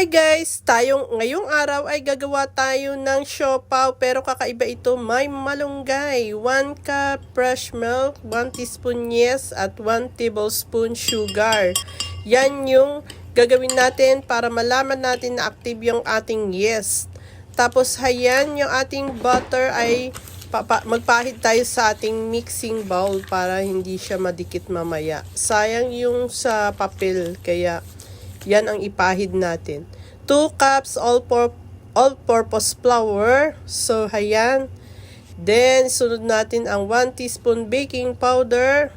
Hi guys! Ngayong araw ay gagawa tayo ng siopaw pero kakaiba ito, may malunggay. 1 cup fresh milk, 1 teaspoon yes at 1 tablespoon sugar. Yan yung gagawin natin para malaman natin na active yung ating yes. Tapos hayan yung ating butter ay magpahid tayo sa ating mixing bowl para hindi siya madikit mamaya. Sayang yung sa papel kaya yan ang ipahid natin. 2 cups all-purpose flour. So, hayan. Then, sunod natin ang 1 teaspoon baking powder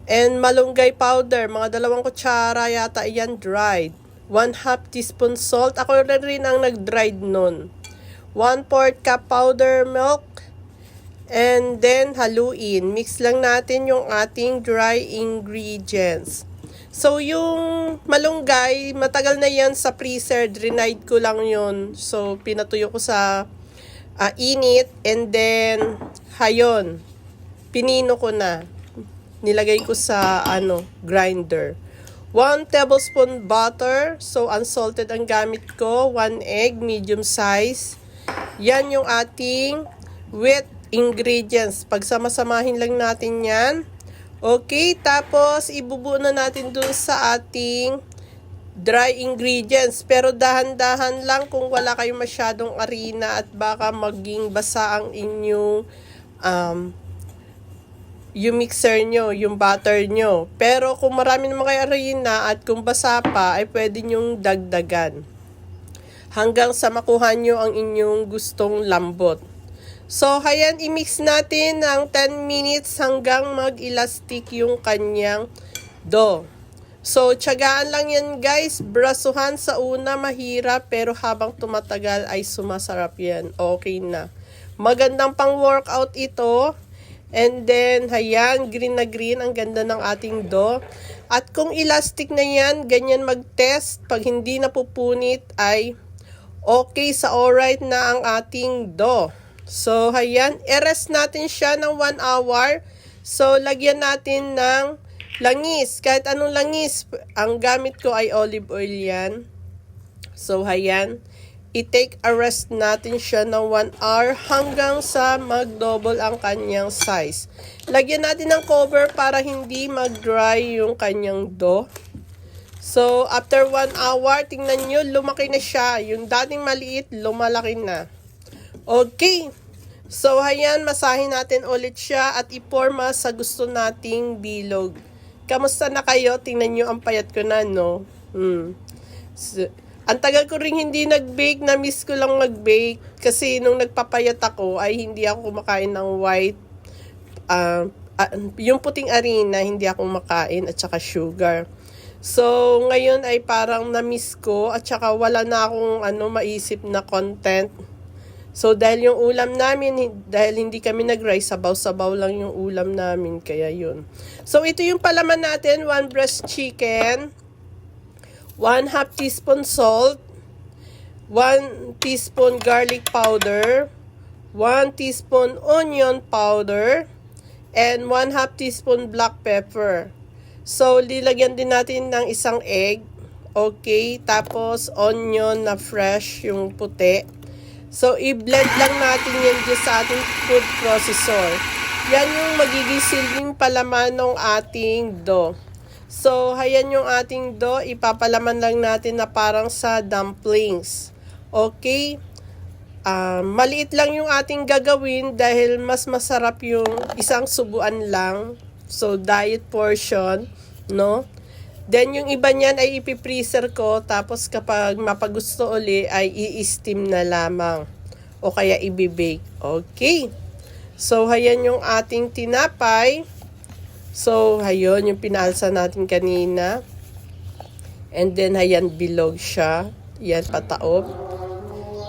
and malunggay powder. Mga 2 kutsara yata yan dried. 1/2 teaspoon salt. Ako rin ang nag-dried nun. 1/4 cup powder milk. And then, haluin. Mix lang natin yung ating dry ingredients. So, yung malunggay, matagal na yan sa freezer. Drenide ko lang yun. So, pinatuyo ko sa init. And then, hayon. Pinino ko na. Nilagay ko sa grinder. 1 tablespoon butter. So, unsalted ang gamit ko. 1 egg, medium size. Yan yung ating wet ingredients. Pagsama-samahin lang natin yan. Okay, tapos ibubuo na natin dun sa ating dry ingredients. Pero dahan-dahan lang kung wala kayong masyadong harina at baka maging basa ang inyong yung mixer nyo, yung butter nyo. Pero kung marami naman kayo harina at kung basa pa, ay pwede nyong dagdagan. Hanggang sa makuha nyo ang inyong gustong lambot. So, hayan, i-mix natin ng 10 minutes hanggang mag-elastic yung kanyang dough. So, tiyagaan lang yan guys. Brasuhan sa una, mahirap. Pero habang tumatagal ay sumasarap yan. Okay na. Magandang pang workout ito. And then, hayan, green na green. Ang ganda ng ating dough. At kung elastic na yan, ganyan mag-test. Pag hindi napupunit ay okay sa alright na ang ating dough. So, hayan, i-rest natin siya ng 1 hour. So, lagyan natin ng langis. Kahit anong langis, ang gamit ko ay olive oil yan. So, hayan, i-take a rest natin siya ng 1 hour hanggang sa mag-double ang kanyang size. Lagyan natin ng cover para hindi mag-dry yung kanyang dough. So, after 1 hour, tingnan nyo, lumaki na siya. Yung dating maliit, lumalaki na. Okay. So, hayan, masahin natin ulit siya at iporma sa gusto nating bilog. Kamusta na kayo? Tingnan nyo, ang payat ko na, no? So, ang tagal ko rin hindi nag-bake. Na-miss ko lang mag-bake. Kasi nung nagpapayat ako, ay hindi ako kumakain ng white. Yung puting harina, hindi ako makain at saka sugar. So, ngayon ay parang na-miss ko at saka wala na akong maisip na content. So, dahil yung ulam namin, dahil hindi kami nag-rice, sabaw-sabaw lang yung ulam namin, kaya yun. So, ito yung palaman natin, 1 breast chicken, 1/2 teaspoon salt, 1 teaspoon garlic powder, 1 teaspoon onion powder, and 1/2 teaspoon black pepper. So, lilagyan din natin ng isang egg, okay, tapos onion na fresh, yung puti. So, i-blend lang natin yan dyan sa ating food processor. Yan yung magiging silbing palaman ng ating dough. So, hayan yung ating dough. Ipapalaman lang natin na parang sa dumplings. Okay? Maliit lang yung ating gagawin dahil mas masarap yung isang subuan lang. So, diet portion, no? Then, yung iba niyan ay ipipreaser ko. Tapos, kapag mapagusto uli, ay i-steam na lamang. O kaya i-bake. Okay. So, hayan yung ating tinapay. So, hayon yung pinalsa natin kanina. And then, hayan, bilog siya. Yan, pataop.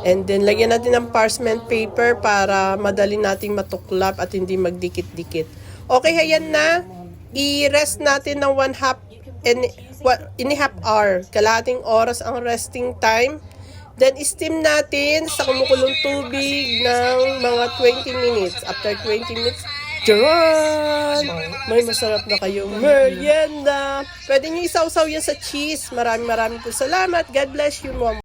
And then, lagyan natin ng parchment paper para madali nating matuklap at hindi magdikit-dikit. Okay, hayan na. I-rest natin ng 1/2 hour. Kalahating oras ang resting time. Then, steam natin sa kumukulong tubig ng mga 20 minutes. After 20 minutes, Charan! May masarap na kayong merienda. Pwede nyo isawsaw yan sa cheese. Maraming po salamat. God bless you, mom.